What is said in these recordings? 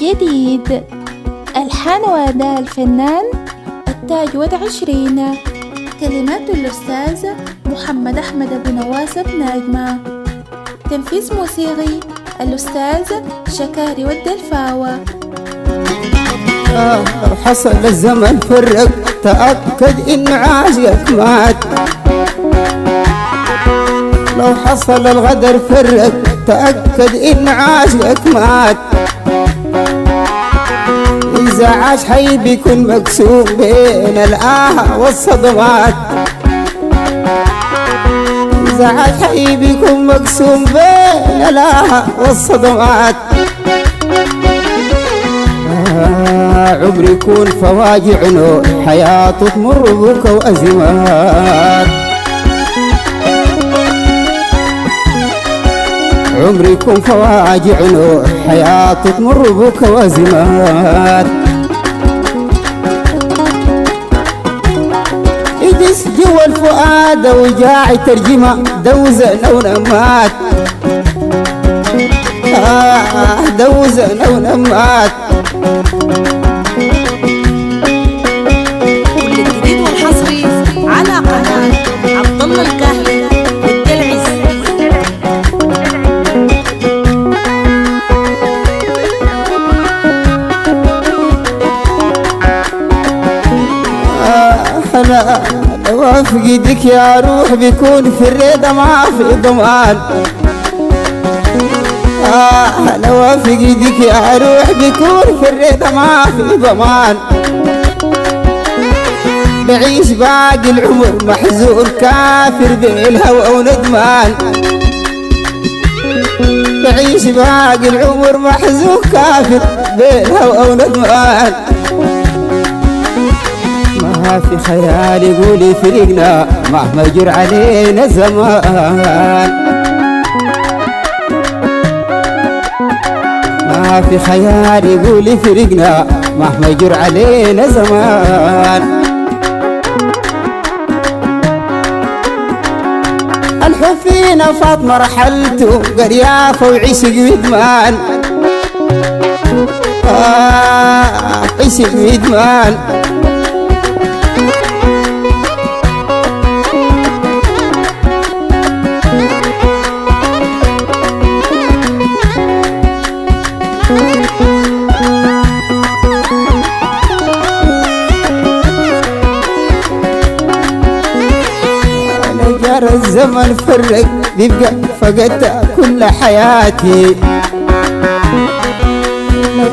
الجديد. ألحان وأداء الفنان التاج ود20. كلمات الأستاذ محمد أحمد أبو نواس بن أجمع. تنفيذ موسيقي الأستاذ شكاري والدلفاوة. لو حصل الزمن فرق تأكد إن عاشقك مات. لو حصل الغدر فرق تأكد إن عاشقك مات. إذا عاش حي بيكون مقسوم بين الآه والصدمات. إذا عاش حي بيكون مقسوم بين الآه والصدمات. عمر يكون فواجع نوع حياته تمر بك وأزمات. عمر يكون فواجع نوع حياته تمر بك وأزمات. يدس جوا الفؤاد وجاعي ترجمة دوزة ونمات. دوزة ونمات. كل الجديد والحصري على قناة عبد الله الكاهلي والدلعز. أنا لو أفقدك يا روح بيكون في الريدة ما في ضمان. لو أفقدك يا روح بيكون في الريدة ما في ضمان. بعيش باقي العمر محزون كافر بالهوى وندمان. بعيش باقي العمر محزون كافر بالهوى وندمان. ما في خيال يقول فرقنا مهما يجر علينا زمان. ما في خيال يقول فرقنا مهما يجر علينا زمان. الحب فينا فاطمة رحلته قريافة وعشق وإدمان. عشق وإدمان. جار الزمن فرق بيبقى فقدت كل حياتي.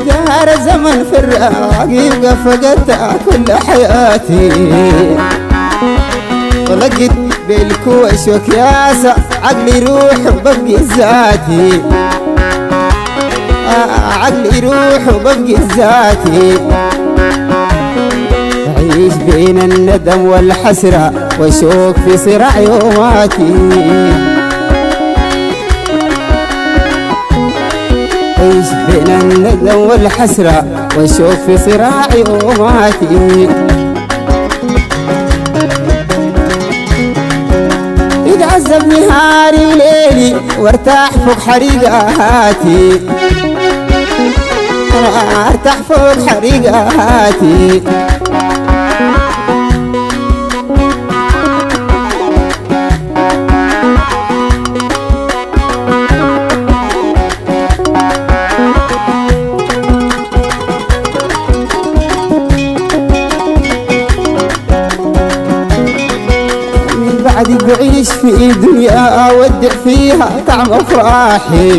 جار الزمن فرق بيبقى فقدت كل حياتي. طلقت بالكوش وكياسة عقلي روح وببقي ذاتي. عقلي روح وببقي ذاتي. عيش بين الندم والحسرة وشوق في صراع يوماتي. عيش بين الندم والحسرة وشوق في صراع يوماتي. يتعذب نهاري وليلي وارتاح فوق حريقاتي. أنا ارتاح فوق حريقاتي. بعدك بعيش في دنيا أودع فيها طعم أفراحي.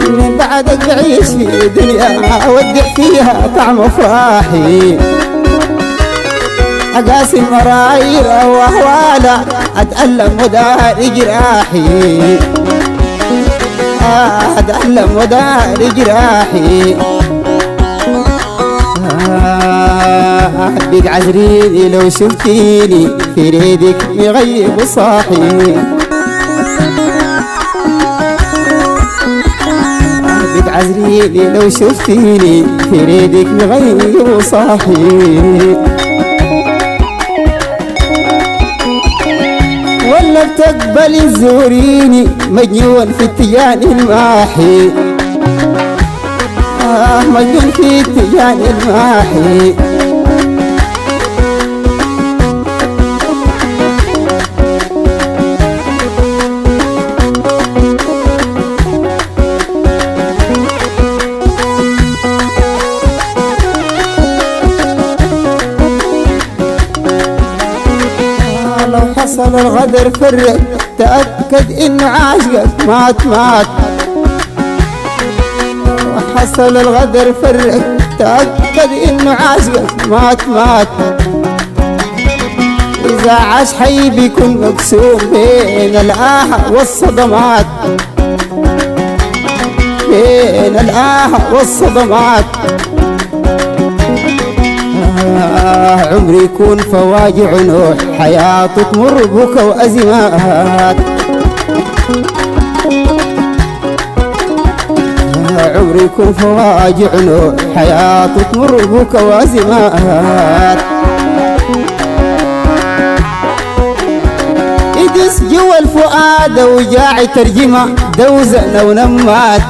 من بعدك بعيش في دنيا أودع فيها طعم أفراحي. أقاسي المراير وأهوالا أتألم وداري جراحي. أتألم وداري جراحي. بيك عذريني لو شفتيني في ريدك مغيب وصاحي. بيك عذريني لو شفتيني في ريدك مغيب وصاحي. ولا بتقبلي تزوريني مجنون في التيان الماحي. مجنون في تجاني الماحي. لو حصل الغدر فرق تأكد إنه عاشقك مات مات. حصل الغدر فرق تأكد إنه عاشقك مات مات. إذا عاش حي بيكون مقسوم بين الآه والصدمات، بين الآه والصدمات. عمري يكون فواجع نوح، حياته تمر بكا وأزمات. عمري يكون فواجع نوح، حياته تمر بكا وأزمات. يدس جوا الفؤاد وجاعي ترجمة دوزة ونمات.